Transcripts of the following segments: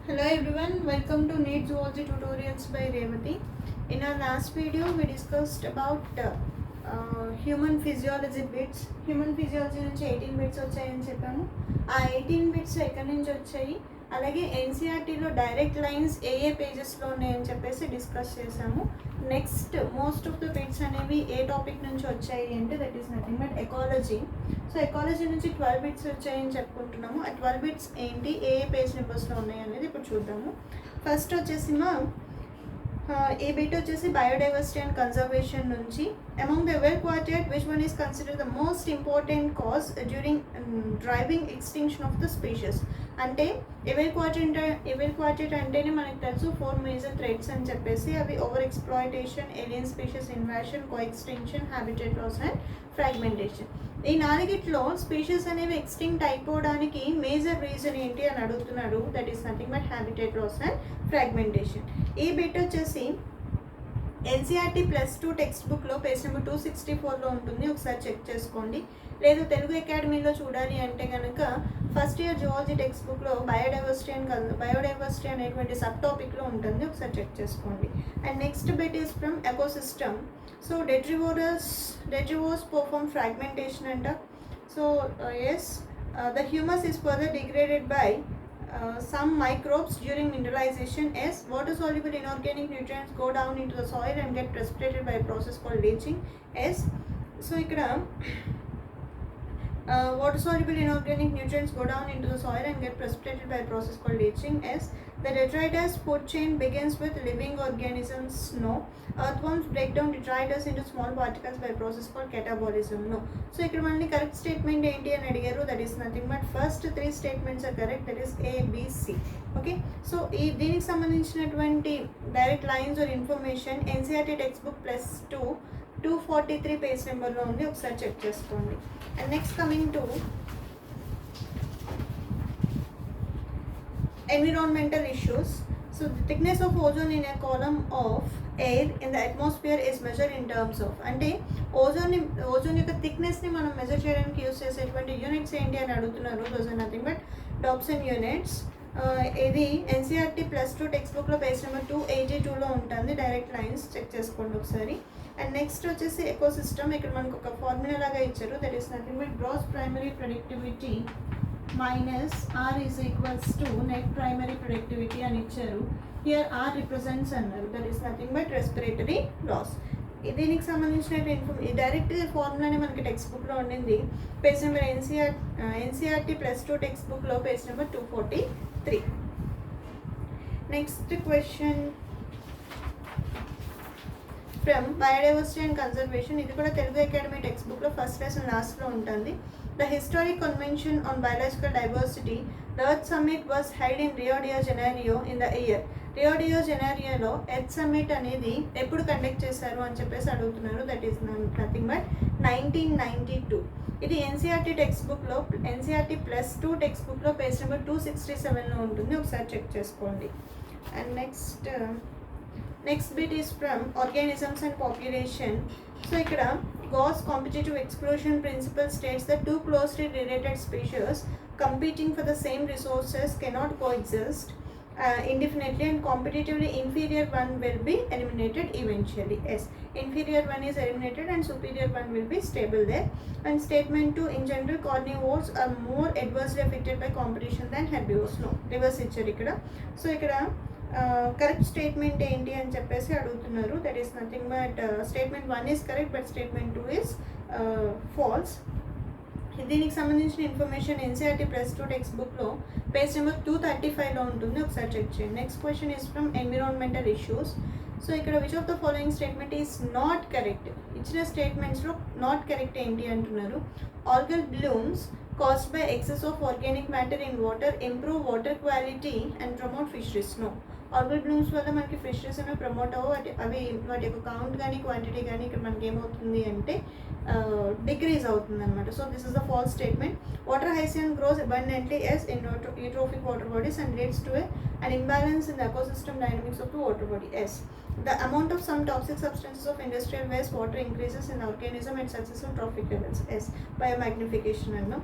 Hello everyone, welcome to Neet Zoology tutorials by Revati. In our last video, we discussed about human physiology bits. Human physiology నుంచి 18 bits వచ్చాయని చెప్పాము. ఆ 18 bits ఎక్కడి నుంచి వచ్చాయి, అలాగే ఎన్సీఆర్టీలో డైరెక్ట్ లైన్స్ ఏ పేజెస్లో ఉన్నాయని చెప్పేసి డిస్కస్ చేసాము. Next most of the bits అనేవి ఏ టాపిక్ నుంచి వచ్చాయి అంటే that is nothing but ecology. So ecology నుంచి 12 బిట్స్ వచ్చాయని చెప్పుకుంటున్నాము. ఆ 12 బిట్స్ ఏంటి, ఏ పేజ్ నెంబర్స్లో ఉన్నాయి అనేది ఇప్పుడు చూద్దాము. ఫస్ట్ వచ్చేసి ఈ బిట్ వచ్చేసి బయోడైవర్సిటీ అండ్ కన్జర్వేషన్ నుంచి among the well quartet which one is consider the most important cause during driving extinction of the species. అంటే ఎవెల్ క్వార్టెట్ అంటేనే మనకు తెలుసు 4 మేజర్ థ్రెడ్స్ అని చెప్పేసి. అవి over exploitation, alien species invasion, co extension, habitat loss and fragmentation. ఈ నాలుగిట్లో species అనేవి ఎక్స్టింక్ట్ అయిపోవడానికి మేజర్ రీజన్ ఏంటి అని అడుగుతున్నాడు. That is nothing but habitat loss and fragmentation. ఈ బిట్ వచ్చేసి ఎన్సీఆర్టీ +2 టెక్స్ట్ బుక్లో పేజ్ నెంబర్ 264లో ఉంటుంది, ఒకసారి చెక్ చేసుకోండి. లేదు తెలుగు అకాడమీలో చూడాలి అంటే కనుక ఫస్ట్ ఇయర్ జువాలజీ టెక్స్ట్ బుక్లో బయోడైవర్సిటీ అనేటువంటి సబ్ టాపిక్లో ఉంటుంది, ఒకసారి చెక్ చేసుకోండి. And next bit is from ecosystem. So detritivores perform fragmentation అంట. So the humus is further degraded by some microbes during mineralization. As water soluble inorganic nutrients go down into the soil and get precipitated by a process called leaching. As so ikkada water soluble inorganic nutrients go down into the soil and get precipitated by a process called leaching. As the detritus food chain begins with living organisms. No. Earthworms break down detritus into small particles by a process called catabolism. No. So ఇక్కడ మనకి correct statement ఏంటి అని అడిగారు. That is nothing but first 3 statements are correct. That is ABC. Okay, so దీనికి సంబంధించినటువంటి direct lines are information NCERT text book +2 243 page నెంబర్లో ఉంది, ఒకసారి చెక్ చేసుకోండి. And next coming to environmental issues. So the thickness of ozone in a column of air in the atmosphere is measured in terms of. అంటే ozone యొక్క థిక్నెస్ని మనం measure చేయడానికి use చేసేటువంటి units ఏంటి అని అడుగుతున్నారు. Those are nothing but Dobson units. ఇది NCERT +2 text బుక్లో పేజ్ నెంబర్ 282లో ఉంటుంది. డైరెక్ట్ లైన్స్ చెక్ చేసుకోండి ఒకసారి. అండ్ నెక్స్ట్ వచ్చేసి ఎకోసిస్టమ్. ఇక్కడ మనకు ఒక ఫార్ములా లాగా ఇచ్చారు. That is nothing but gross primary productivity minus R is equals to net primary productivity అని ఇచ్చారు. హియర్ R రిప్రజెంట్స్ అన్నారు. That is nothing but respiratory loss. దీనికి సంబంధించిన డైరెక్ట్ ఫార్ములానే మనకి టెక్స్ట్ బుక్లో ఉండింది. పేజ్ నెంబర్ ఎన్సీఆర్టీ +2 టెక్స్ట్ బుక్లో page number 243. Next question from biodiversity and conservation. ఇది కూడా తెలుగు అకాడమీ టెక్స్ట్ బుక్లో ఫస్ట్ లెసన్ లాస్ట్లో ఉంటుంది. The historic convention on biological diversity, the Earth Summit, was held in Rio de Janeiro in the year. Rio de జెనైరోలో earth summit అనేది ఎప్పుడు conduct చేశారు అని చెప్పేసి అడుగుతున్నారు. That is nothing but 1992. ఇది ఎన్సీఆర్టీ టెక్స్ట్ బుక్లో ఎన్సీఆర్టీ +2 టెక్స్ట్ బుక్లో పేజ్ నెంబర్ 267లో ఉంటుంది, ఒకసారి చెక్ చేసుకోండి. And next bit is from organisms and population. So ఇక్కడ Gauss competitive exclusion principle states that two closely related species competing for the same resources cannot coexist indefinitely, and competitively inferior one will be eliminated eventually. Yes, inferior one is eliminated and superior one will be stable there. And statement 2, in general carnivores are more adversely affected by competition than herbivores. No, reverse ఇచ్చారు ఇక్కడ. So ఇక్కడ correct statement ఏంటి అని చెప్పేసి అడుగుతున్నారు. That is nothing but statement 1 is correct but statement 2 is false. దీనికి సంబంధించిన information NCERT +2 text బుక్లో పేజ్ నెంబర్ 235లో ఉంటుంది, ఒకసారి చెక్ చేయండి. Next question is from environmental issues. So ఇక్కడ which of the following statement is not correct. ఇచ్చిన స్టేట్మెంట్స్లో నాట్ కరెక్ట్ ఏంటి అంటున్నారు. Algal blooms caused by excess of organic matter in water improve water quality and promote fisheries. No, algal blooms వల్ల మనకి fisheries అనేవి promote అవ్వ అవి వాటి యొక్క కౌంట్ కానీ క్వాంటిటీ కానీ ఇక్కడ మనకి ఏమవుతుంది అంటే డిక్రీజ్ అవుతుంది అనమాట. So this is the false statement. Water hyacinth grows abundantly as in eutrophic water bodies and leads to an imbalance in the ecosystem dynamics of the water body. S, the amount of some toxic substances of industrial waste water increases in the organism at successive trophic levels. S, biomagnification.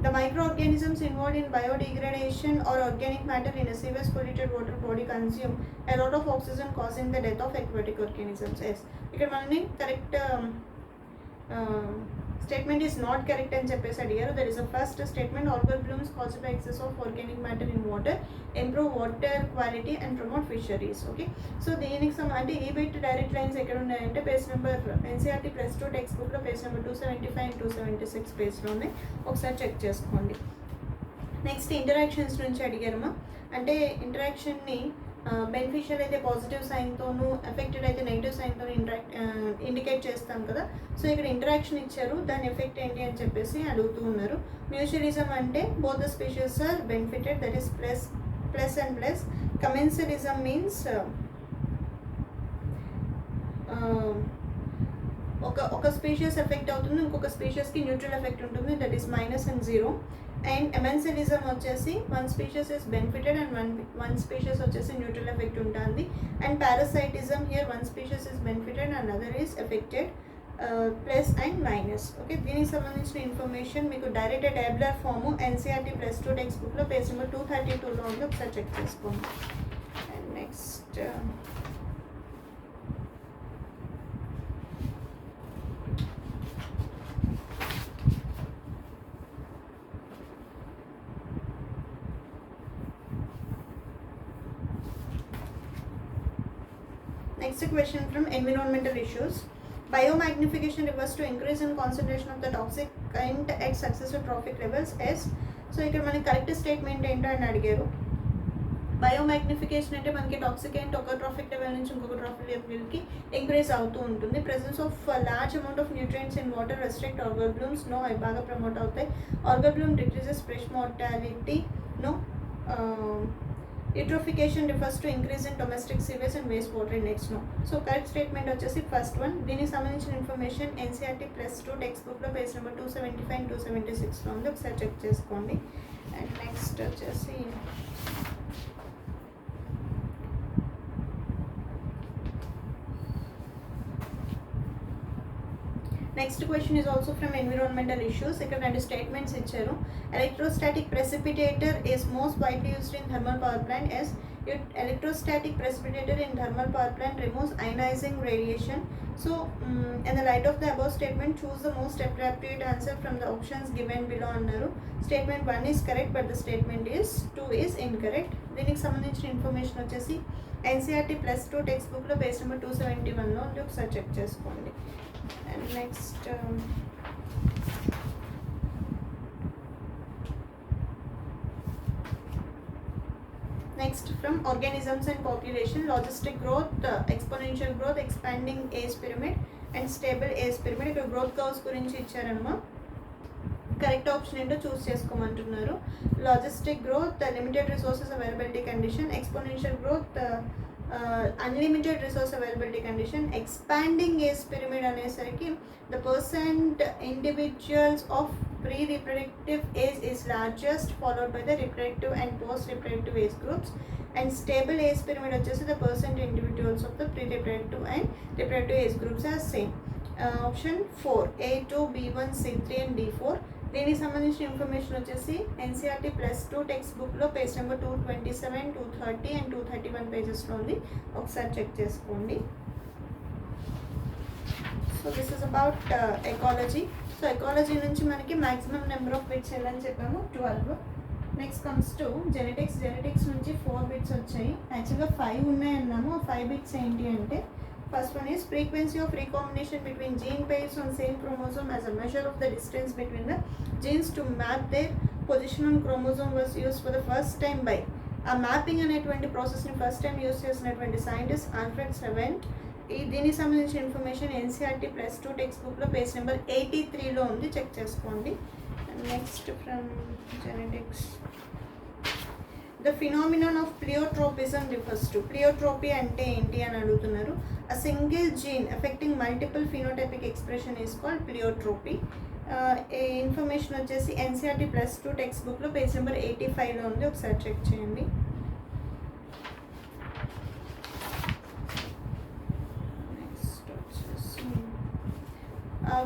The microorganisms involved in biodegradation or organic matter in a sewage polluted water body consume a lot of oxygen, causing the death of aquatic organisms. Yes, ఇక్కడ మనని correct statement is not correct అని చెప్పేసి అడిగారు. That is the first statement. Algal blooms caused by excess of organic matter in water improve water quality and promote fisheries. Okay, so దీనికి అంటే ఈ bit direct lines ఎక్కడ ఉన్నాయంటే page number NCERT +2 text బుక్లో page number 275 and 276 పేజ్లో ఉన్నాయి. ఒకసారి check చేసుకోండి. నెక్స్ట్ ఇంటరాక్షన్స్ నుంచి అడిగారమ్మా. అంటే ఇంటరాక్షన్ని బెనిఫిషియల్ అయితే పాజిటివ్ సైన్తోనూ, ఎఫెక్టెడ్ అయితే నెగిటివ్ సైన్తో ఇండికేట్ చేస్తాం కదా. సో ఇక్కడ ఇంటరాక్షన్ ఇచ్చారు, దాని ఎఫెక్ట్ ఏంటి అని చెప్పేసి అడుగుతూ ఉన్నారు. మ్యూచువలిజం అంటే both the species are benefited, that is plus and plus. Commensalism means ఒక స్పీషీస్ ఎఫెక్ట్ అవుతుంది, ఇంకొక స్పీషీస్కి న్యూట్రల్ ఎఫెక్ట్ ఉంటుంది, that is minus and zero. And amensalism వచ్చేసి one species is benefited and one species వచ్చేసి neutral effect ఉంటుంది. And parasitism here one species is benefited and other is affected, plus and minus. Okay, దీనికి సంబంధించిన information మీకు direct tabular form NCERT +2 text బుక్లో page number 232లో ఉంది. ఒకసారి check చేసుకోండి. And next next question from environmental issues. Biomagnification refers to increase in concentration of the toxicant at successive trophic levels. S. So ఇక్కడ మనకి correct statement ఏంటో అని అడిగారు. Biomagnification అంటే మనకి టాక్సికెంట్ ఒక ట్రాఫిక్ లెవెల్ నుంచి ఇంకొక ట్రాఫిక్ లెవెల్కి ఇంక్రీజ్ అవుతూ ఉంటుంది. Presence of large amount of nutrients in water restrict algal blooms. No, అవి బాగా ప్రమోట్ అవుతాయి. Algal bloom decreases fish mortality. No. Eutrophication refers to increase in domestic sewage and waste water index. No. So correct statement వచ్చేసి first one. దీనికి సంబంధించిన information NCERT +2 text బుక్లో page number 275 and 276లో ఉంది. ఒకసారి చెక్ చేసుకోండి. And next వచ్చేసి next question is also from environmental issues. ఇక్కడ రెండు స్టేట్మెంట్స్ ఇచ్చారు. Electrostatic precipitator is most widely used in thermal power plant. Yes, electrostatic precipitator in thermal power plant removes ionizing radiation. So in the light of the above statement, choose the most appropriate answer from the options given below అన్నారు. Statement 1 is correct, but the statement 2 is incorrect. దీనికి సంబంధించిన information వచ్చేసి NCERT +2 text బుక్లో page number 271లో ఉంది. ఒకసారి check చేసుకోండి. And next next from organisms and population, logistic growth, exponential growth, expanding age pyramid and stable age pyramid. ఇక్కడ growth curves గురించి ఇచ్చారమ్మా. కరెక్ట్ ఆప్షన్ ఏంటో చూస్ చేసుకోమంటున్నారు. Logistic growth, limited resources availability condition. Exponential growth, unlimited resource availability condition. Expanding age pyramid అనేసరికి the percent individuals of pre-reproductive age is largest, followed by the reproductive and post-reproductive age groups. And stable age pyramid వచ్చేసి the percent individuals of the pre-reproductive and reproductive age groups are same. Option 4 A2, B1, C3 and D4. దీనికి సంబంధించిన information వచ్చేసి NCERT +2 text బుక్లో page number 227, 230 and 231 పేజెస్లో ఉంది. ఒకసారి check చేసుకోండి. So this is about ecology. So ecology నుంచి మనకి maximum number of bits ఎలా అని చెప్పాము 12. Next comes to genetics. Genetics నుంచి 4 బిట్స్ వచ్చాయి. యాక్చువల్గా 5 ఉన్నాయన్నాము. 5 బిట్స్ ఏంటి అంటే first one is frequency of recombination between gene pairs on same chromosome as a measure of the distance between the genes to map their position on chromosome was use for the first time by. ఆ mapping అనేటువంటి ప్రాసెస్ని first time use చేసినటువంటి scientist Alfred Sturtevant. దీనికి సంబంధించిన information NCERT +2 text బుక్లో page number 83లో ఉంది. Check చేసుకోండి. Next from genetics, the phenomenon of pleiotropism refers to. Pleiotropy అంటే ఏంటి అని అడుగుతున్నారు. A single gene affecting multiple phenotypic expression is called pleiotropy. Information వచ్చేసి ఎన్సీఆర్టీ +2 టెక్స్ట్ బుక్లో పేజ్ నెంబర్ 85లో ఉంది. ఒకసారి చెక్ చేయండి.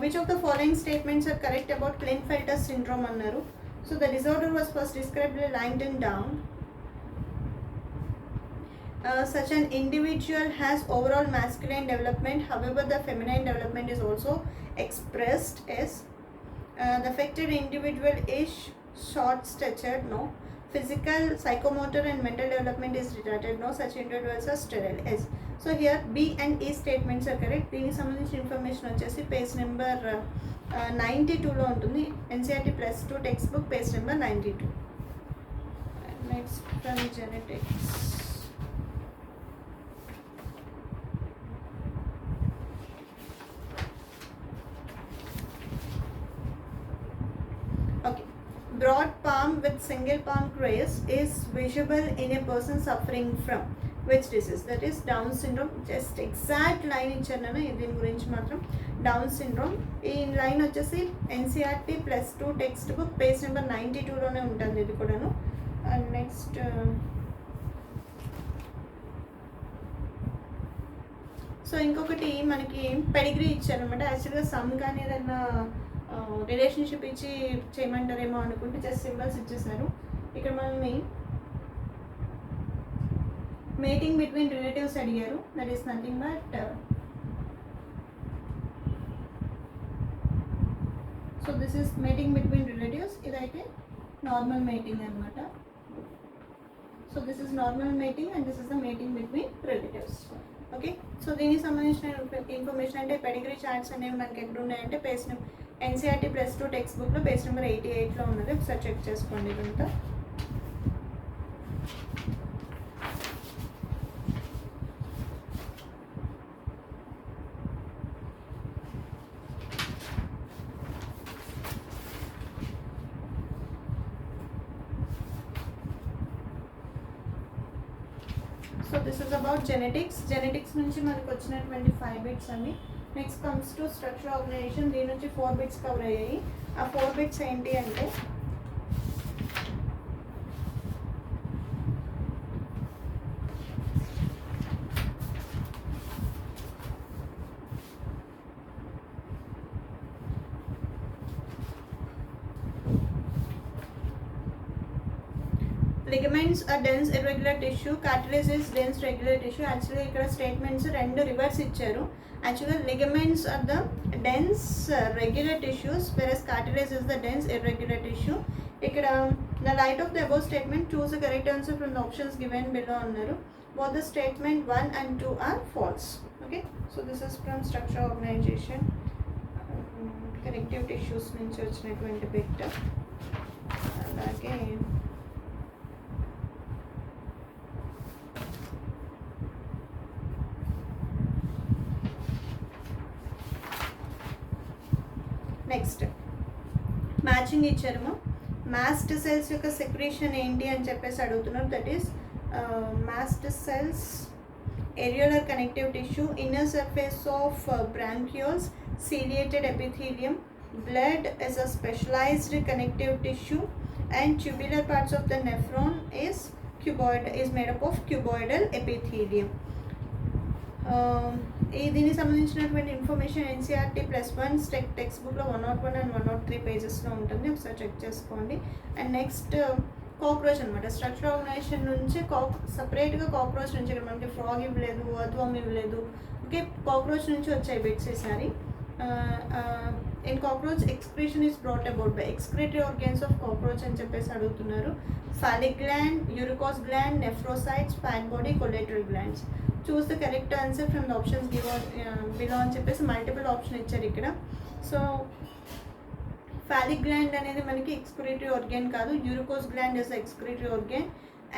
Which of the following statements are correct about Klinefelter syndrome అన్నారు. So the disorder was first described by Langdon down. Such an individual has overall masculine development, however the feminine development is also expressed as the affected individual is short statured, no. Physical, psychomotor and mental development is retarded, no. Such individuals are sterile, yes. So here B and E statements are correct. దీనికి సంబంధించిన information వచ్చేసి page number 92లో ఉంటుంది. NCERT +2 text book page number 92. Next from genetics. Broad palm with single palm craze is visible in a person suffering from which disease? That is Down syndrome. Just exact line ఇచ్చాను దీని గురించి మాత్రం. Down syndrome ఈ line వచ్చేసి NCERT +2 text book page number 92లోనే ఉంటుంది ఇది కూడాను. అండ్ నెక్స్ట్ సో ఇంకొకటి మనకి పెడిగ్రీ ఇచ్చారనమాట. యాక్చువల్గా సమ్ కానీ ఏదైనా రిలేషన్షిప్ ఇచ్చి చేయమంటారేమో అనుకుంటే జస్ట్ సింబల్స్ ఇచ్చేసారు. ఇక్కడ మనల్ని మేటింగ్ బిట్వీన్ రిలేటివ్స్ అడిగారు. That is nothing but so this is mating between relatives. ఇదైతే నార్మల్ మేటింగ్ అనమాట. So this is normal mating and this is the mating between relatives. Okay, so దీనికి సంబంధించిన information అంటే pedigree charts అనేవి మనకి ఎక్కడ ఉన్నాయంటే పేజ్ నెంబర్ ఎన్సీఆర్టీ +2 టెక్స్ట్ బుక్లో పేజ్ నెంబర్ 88లో ఉన్నది. ఒకసారి చెక్ చేసుకోండి ఇదంతా. So this is about genetics. Genetics నుంచి మనకు వచ్చినటువంటి 5 బిట్స్ అన్ని. Next comes to structure organisation. దీని నుంచి 4 బిట్స్ కవర్ అయ్యాయి. ఆ 4 బిట్స్ ఏంటి అంటే ligaments are dense irregular tissue, cartilage is dense regular tissue. Actually ఇక్కడ స్టేట్మెంట్స్ రెండు రివర్స్ ఇచ్చారు. Actually ligaments are the dense regular tissues whereas cartilage is the dense irregular tissue. ఇక్కడ the light of the above statement choose the correct answer from the options given below అన్నారు. Both the statement 1 and 2 are false. Okay, so this is from structure organization. Connective tissues నుంచి వచ్చినటువంటి bit. అలాగే next matching ఇచ్చారు. Mast cells యొక్క secretion ఏంటి అని చెప్పేసి అడుగుతున్నారు. That is mast cells areolar connective tissue, inner surface of bronchioles, ciliated epithelium, blood is a specialized connective tissue and tubular parts of the nephron is made up of cuboidal epithelium. దీనికి సంబంధించినటువంటి information NCERT +1 text బుక్లో 101 and 103 పేజెస్లో ఉంటుంది. ఒకసారి check చేసుకోండి. And next cockroach అనమాట. Structure organisation నుంచి సపరేట్గా cockroach నుంచి ఇక్కడ మనకి ఫ్రాగ్ ఇవ్వలేదు, అథ్వామ్ ఇవ్వలేదు. ఓకే, కాక్రోచ్ నుంచి వచ్చాయి బిట్స్ ఈసారి. In cockroach excretion is brought about by excretory organs of cockroach అని చెప్పేసి అడుగుతున్నారు. Phallic gland, uricose gland, nephrocytes, fat body, collateral glands. Choose the correct answer from the options below అని చెప్పేసి multiple option ఇచ్చారు ఇక్కడ. So phallic gland అనేది మనకి excretory organ కాదు. Uricose gland is the excretory organ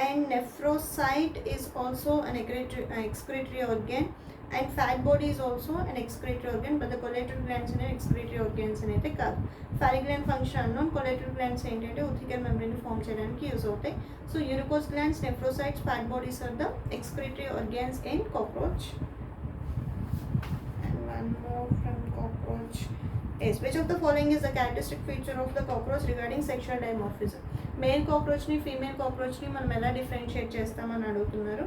and nephrocyte is also an excretory organ and fat body is also an excretory organ, but the collateral glands are excretory organs anayite kaadu. Phallic gland function unknown, collateral glands ఏంటంటే ootheca membrane form చేయడానికి use అవుతాయి. So uricose glands, nephrocytes, fat bodies are the excretory organs in cockroach. And one more from cockroach is which of the following is the characteristic feature of the cockroach regarding sexual dimorphism? Male కాక్రోచ్ని female కాక్రోచ్ని మనం ఎలా differentiate చేస్తామని అడుగుతున్నారు.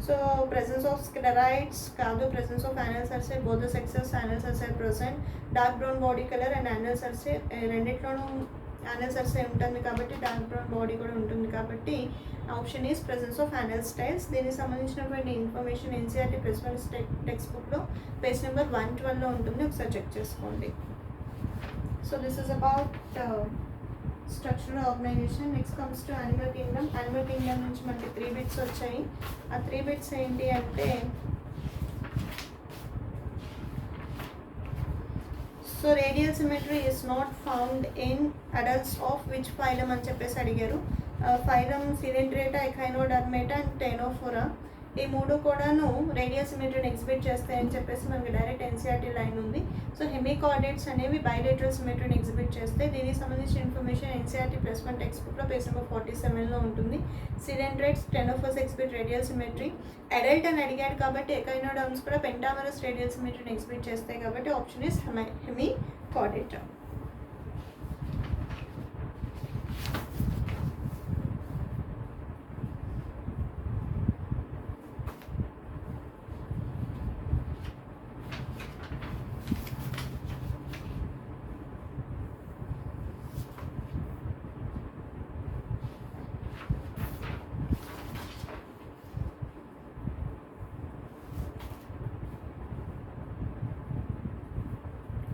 So presence of sclerites కాదు, presence of anal cerci, both the sexes anal cerci present, dark brown body colour and anal cerci రెండిట్లోనూ anal cells ఉంటుంది కాబట్టి డార్క్ బాడీ కూడా ఉంటుంది కాబట్టి option is presence of anal styles. దీనికి సంబంధించినటువంటి information NCERT plus one text బుక్లో page number 112లో ఉంటుంది, ఒకసారి చెక్ చేసుకోండి. So this is about structural organisation. Next comes to animal kingdom. Animal kingdom నుంచి మనకి 3 బిట్స్ వచ్చాయి. ఆ 3 బిట్స్ ఏంటి అంటే, so radial symmetry is not found in adults of which phylum అని చెప్పేసి అడిగారు. Phylum Coelenterata, Echinodermata and Ctenophora. ఈ 3 కూడాను రేడియల్ సిమెట్రీని ఎగ్జిబిట్ చేస్తాయని చెప్పేసి మనకి డైరెక్ట్ ఎన్సీఆర్టీ లైన్ ఉంది. సో హెమికార్డేట్స్ అనేవి బైలేటరల్ సిమెట్రీని ఎగ్జిబిట్ చేస్తాయి. దీనికి సంబంధించిన information NCERT plus one text బుక్లో పేజ్ నెంబర్ 47లో ఉంటుంది. Coelenterates, ctenophores exhibit radial symmetry. Adult అని అడిగాడు కాబట్టి ఎకైనోడర్మ్స్ కూడా పెంటామరస్ రేడియల్ సిమెట్రీని ఎగ్జిబిట్ చేస్తాయి కాబట్టి option is Hemichordata.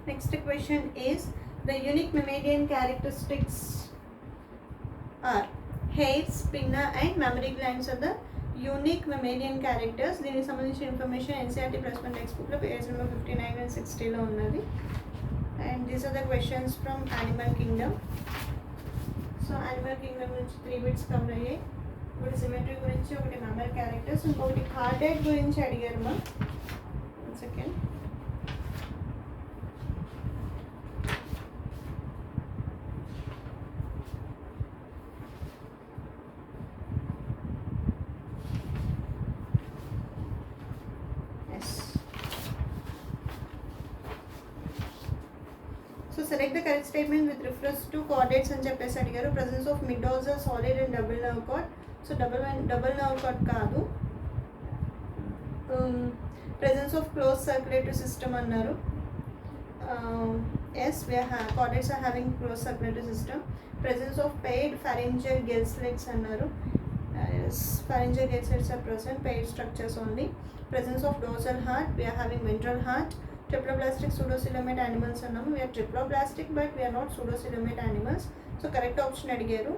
Next question is, the unique mammalian characteristics are hairs, pinna and mammary glands are the unique mammalian characters. దీనికి సంబంధించిన information NCERT plus one text బుక్లో పేజ్ నెంబర్ 59 and 60లో ఉన్నది. And these are the questions from animal kingdom. So animal kingdom నుంచి 3 bits cover అయ్యాయి. ఒకటి symmetry గురించి, ఒకటి మ్యామల్ క్యారెక్టర్స్, ఇంకొకటి కార్డేట్ గురించి అడిగారు మా. 1 second. Select the correct statement with reference to chordates అని చెప్పేసి అడిగారు. presence of mid-dorsal solid and double nerve cord. So double nerve cord కాదు. presence of closed circulatory system అన్నారు. yes, chordates are having closed circulatory system. presence of paired pharyngeal gill slits అన్నారు. yes, pharyngeal gill slits are present, paired structures only. presence of dorsal heart, we are having ventral heart. Triploblastic pseudocoelomate animals అన్నాము. we are triploblastic but we are not pseudocoelomate animals. so correct option అడిగారు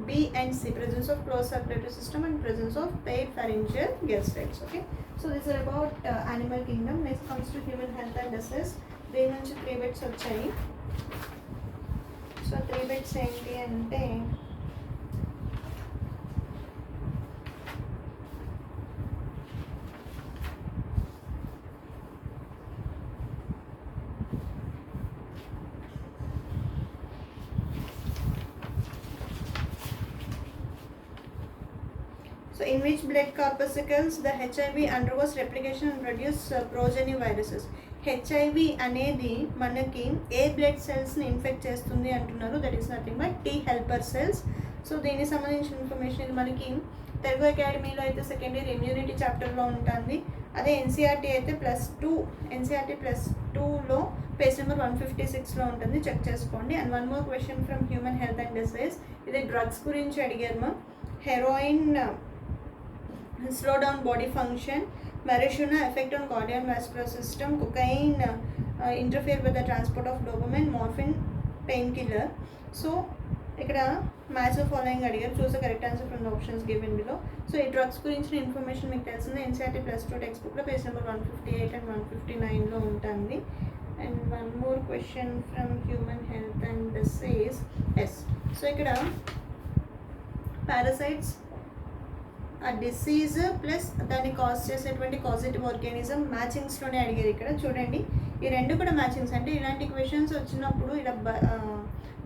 B and C, presence of closed circulatory system and presence of paired pharyngeal gill slits. okay, so this is about animal kingdom. next comes to human health and disease. దీని నుంచి 3 bits వచ్చాయి. So 3 bits ఏంటి అంటే, so in which blood corpuscles the HIV undergoes replication and produce progeny viruses. HIV అనేది మనకి ఏ blood సెల్స్ని infect చేస్తుంది అంటున్నారు. That is nothing but T helper cells. So దీనికి సంబంధించిన ఇన్ఫర్మేషన్ ఇది మనకి తెలుగు అకాడమీలో అయితే సెకండ్ ఇయర్ ఇమ్యూనిటీ చాప్టర్లో ఉంటుంది. అదే ఎన్సీఆర్టీ అయితే ఎన్సీఆర్టీ ప్లస్ 2లో పేజ్ నెంబర్ 156లో ఉంటుంది, చెక్ చేసుకోండి. And one more question from human health and disease. ఇది డ్రగ్స్ గురించి అడిగారు మా. Heroine slow down body function, marijuana effect on cardiovascular system, cocaine interfere with the transport of dopamine, morphine painkiller. so ఇక్కడ match of following అడిగారు. Choose the correct answer from the options given below. So ఈ drugs గురించిన information మీకు తెలిసిందే NCERT plus 2 text బుక్లో page number 158 and 159లో ఉంటుంది. And one more question from human health and disease. Yes, so ఇక్కడ parasites ఆ డిసీజ్ ప్లస్ దాన్ని కాజ్ చేసేటువంటి కాజిటివ్ ఆర్గానిజం మ్యాచింగ్స్లోనే అడిగారు. ఇక్కడ చూడండి, ఈ 2 కూడా మ్యాచింగ్స్. అంటే ఇలాంటి క్వశ్చన్స్ వచ్చినప్పుడు ఇలా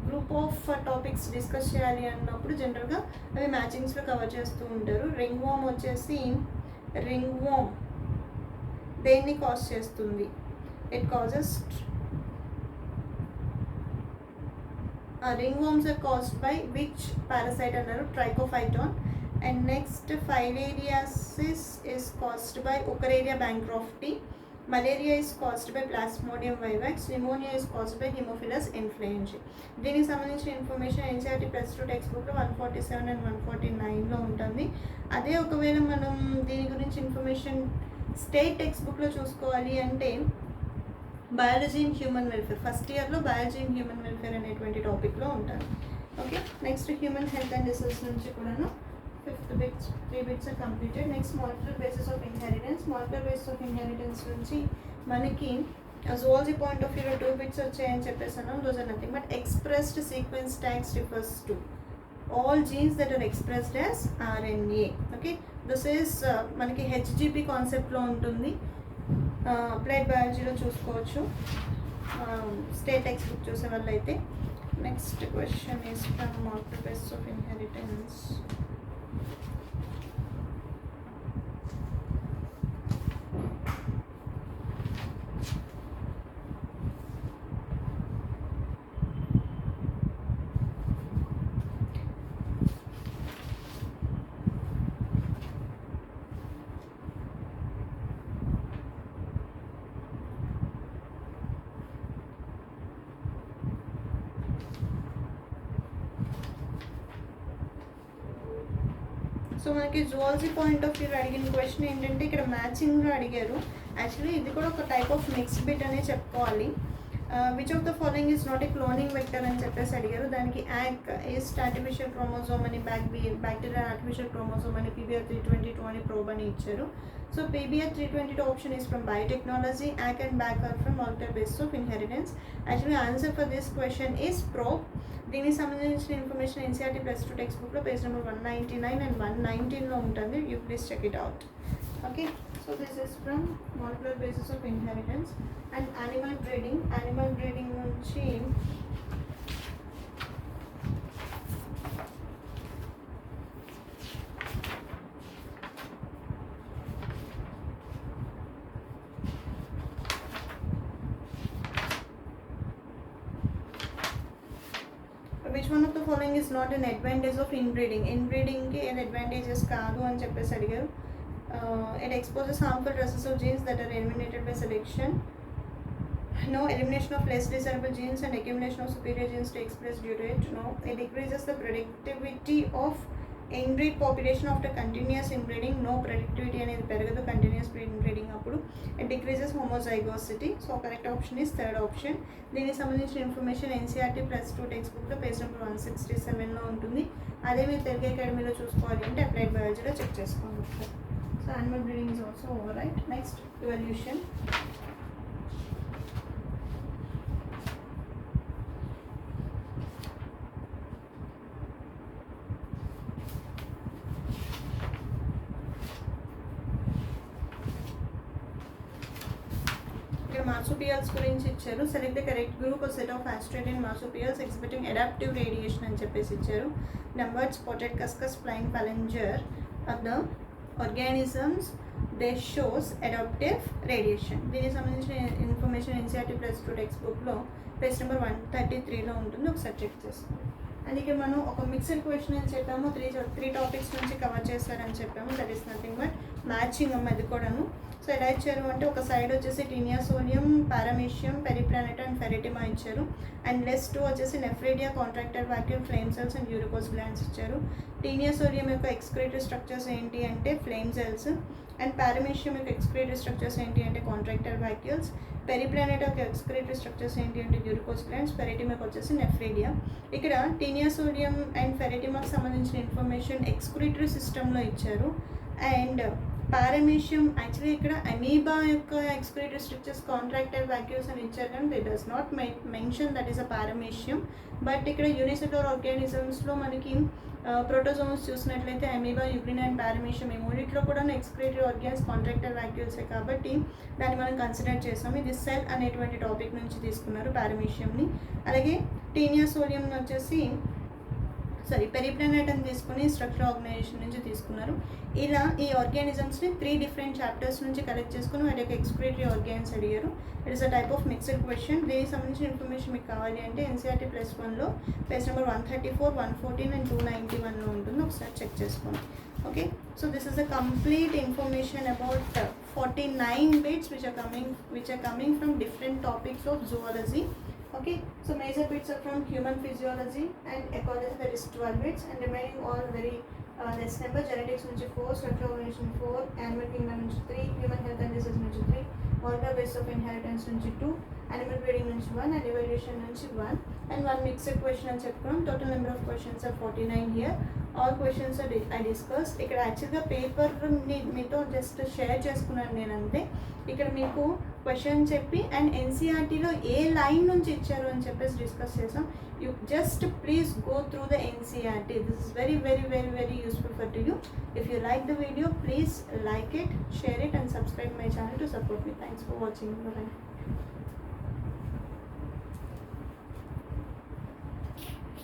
గ్రూప్ ఆఫ్ టాపిక్స్ డిస్కస్ చేయాలి అన్నప్పుడు జనరల్గా అవి మ్యాచింగ్స్లో కవర్ చేస్తూ ఉంటారు. రింగ్ వామ్ వచ్చేసి దేన్ని కాజ్ చేస్తుంది? It causes ring worms are caused by which parasite అన్నారు? Trichophyton. And next, filariasis is caused by Eukarya bancrofti. Malaria is caused by plasmodium vivax, pneumonia is caused by haemophilus influenza. దీనికి సంబంధించిన information NCERT +2 text బుక్లో 147 and 149లో ఉంటుంది. అదే ఒకవేళ మనం దీని గురించి ఇన్ఫర్మేషన్ స్టేట్ టెక్స్ట్ బుక్లో చూసుకోవాలి అంటే biology in human welfare, first ఇయర్లో బయాలజీ ఇన్ హ్యూమన్ వెల్ఫేర్ అనేటువంటి టాపిక్లో ఉంటుంది. Okay, next human health and disease నుంచి కూడాను 5th bits 3 bits are completed. Next molecular basis of inheritance. Molecular basis of inheritance నుంచి మనకి జువాలజీ పాయింట్ ఆఫ్ వ్యూలో 2 bits వచ్చాయని చెప్పేసాను. Those are nothing but expressed sequence tags refers to all genes that are expressed as RNA. Okay, this is మనకి హెచ్జిపి కాన్సెప్ట్లో ఉంటుంది. Applied బయాలజీలో చూసుకోవచ్చు state text book చూసే వాళ్ళు అయితే. Next question is from molecular basis of inheritance. So మనకి zoology point of view అడిగిన question ఏంటంటే ఇక్కడ మ్యాచింగ్లో అడిగారు. యాక్చువల్లీ ఇది కూడా ఒక టైప్ ఆఫ్ మిక్స్డ్ బిట్ అనే చెప్పుకోవాలి. Which of the following is not a cloning vector అని చెప్పేసి అడిగారు. దానికి యాక్ ఈస్ట్ ఆర్టిఫిషియల్ క్రోమోజోమ్ అని, బ్యాక్టీరియా ఆర్టిఫిషియల్ క్రోమోజోమ్ అని, PBR 322 అని ప్రోబ్ అని ఇచ్చారు. So PBR 322 option is from biotechnology, YAC and BAC are from molecular basis of inheritance. Actually answer for this question is probe. దీనికి సంబంధించిన information NCERT +2 text బుక్లో page number 199 and 119లో ఉంటుంది. You please check it out. Okay, so this is from molecular basis of inheritance. And animal breeding నుంచి which one of the following is not an advantage of ఇన్బ్రీడింగ్కి ఏం advantages కాదు అని చెప్పేసి అడిగారు. It exposes harmful recessive genes that are eliminated by selection. No elimination of less desirable genes and accumulation of superior genes takes place due to it. No, it decreases the productivity of inbreed population after continuous inbreeding. No productivity అనేది పెరగదు continuous inbreeding అప్పుడు. It decreases homozygosity. So correct option is third option. దీనికి సంబంధించిన information NCERT +2 text బుక్లో page number 167లో ఉంటుంది. అదే మీరు తెలుగు అకాడమీలో చూసుకోవాలి అంటే అప్లైడ్ బయాలజీలో చెక్ చేసుకోండి. So animal breeding is also over right. Next evolution. Marsupials గురించి ఇచ్చారు. Select the correct group or set of Australian marsupials exhibiting adaptive radiation అని చెప్పేసి ఇచ్చారు. Numbat spotted cuscus flying phalanger are the organisms they shows adaptive radiation. దీనికి సంబంధించిన information NCERT +2 text బుక్లో page number 133లో ఉంటుంది. ఒకసారి చెక్ చేసుకోండి. అండ్ ఇక్కడ మనం ఒక మిక్స్డ్ క్వశ్చన్ అని చెప్పాము. త్రీ టాపిక్స్ నుంచి కవర్ చేశారని చెప్పాము. That is nothing but matching అది కూడాను. సో ఎలా ఇచ్చారు అంటే ఒక సైడ్ వచ్చేసి టీనియాసోలియం, పారామీషియం, పెరిప్లానెట్ అండ్ ఫెరిటిమా ఇచ్చారు. అండ్ లెస్ 2 వచ్చేసి nephridia, contractile vacuole, flame cells and uricose glands ఇచ్చారు. టీనియాసోలియం యొక్క ఎక్స్క్రీటరీ స్ట్రక్చర్స్ ఏంటి అంటే ఫ్లేమ్ సెల్స్. అండ్ పారామీషియం యొక్క ఎక్స్క్రీటరీ స్ట్రక్చర్స్ ఏంటి అంటే కాంట్రాక్టర్ వాక్యూల్స్. పెరిప్లానెట్ యొక్క ఎక్స్క్రీటరీ స్ట్రక్చర్స్ ఏంటి అంటే యూరికోస్ గ్లాండ్స్. ఫెరిటిమాకి వచ్చేసి నెఫ్రేడియా. ఇక్కడ టీనియాసోలియం అండ్ ఫెరిటిమాకి సంబంధించిన ఇన్ఫర్మేషన్ ఎక్స్క్రీటరీ సిస్టంలో ఇచ్చారు. అండ్ పారామీషియం యాక్చువల్లీ ఇక్కడ అమీబా యొక్క ఎక్స్క్రీటరీ స్ట్రక్చర్స్ కాంట్రాక్టైల్ వాక్యూల్స్ అని ఇచ్చారు కానీ they does not mention that is a paramecium. But ఇక్కడ యూనిసెల్యులర్ ఆర్గానిజమ్స్లో మనకి ప్రోటోజోమ్స్ చూసినట్లయితే అమీబా, యూగ్రిన్ అండ్ పారామీషియం ఈ మూడిట్లో కూడా ఎక్స్క్రీటరీ ఆర్గాన్స్ కాంట్రాక్టైల్ వాక్యూల్సే కాబట్టి దాన్ని మనం కన్సిడర్ చేస్తాం. ఇది సెల్ అనేటువంటి టాపిక్ నుంచి తీసుకున్నారు పారామీషియంని. అలాగే టీనియాసోలియం వచ్చేసి పెరిప్లానెట్ అని తీసుకుని స్ట్రక్చర్ ఆర్గనైజేషన్ నుంచి తీసుకున్నారు. ఇలా ఈ ఆర్గానిజమ్స్ని 3 డిఫరెంట్ చాప్టర్స్ నుంచి కలెక్ట్ చేసుకుని వాటి యొక్క ఎక్స్క్రీటరీ ఆర్గాన్స్ అడిగారు. It is a type of mixed question. దీనికి సంబంధించిన ఇన్ఫర్మేషన్ మీకు కావాలి అంటే ఎన్సీఆర్టీ +1లో పేజ్ నెంబర్ 134, 114 అండ్ 291లో ఉంటుంది. ఒకసారి చెక్ చేసుకోండి. Okay, so this is the complete information about 49 bits which are coming from different topics of zoology. Okay, so major bits are from human physiology and ecology, that is 12 bits, and remaining all very less number. Genetics nunchi 4, structural evolution 4, animal kingdom nunchi 3, human health and disease nunchi 3, molecular basis of inheritance nunchi 2, animal breeding nunchi 1, and evaluation nunchi 1, and one mixed question అని చెప్పుకున్నాం. Total number of questions are 49 here. All questions I discuss. ఇక్కడ యాక్చువల్గా paper మీతో just share చేసుకున్నాను నేను అంతే. ఇక్కడ మీకు క్వశ్చన్ చెప్పి అండ్ ఎన్సీఆర్టీలో ఏ లైన్ నుంచి ఇచ్చారు అని చెప్పేసి డిస్కస్ చేసాం. You just please go through the NCERT. This is very very very very useful for to you. If you like the video, please like it, share it and subscribe my channel to support me. Thanks for watching. Bye.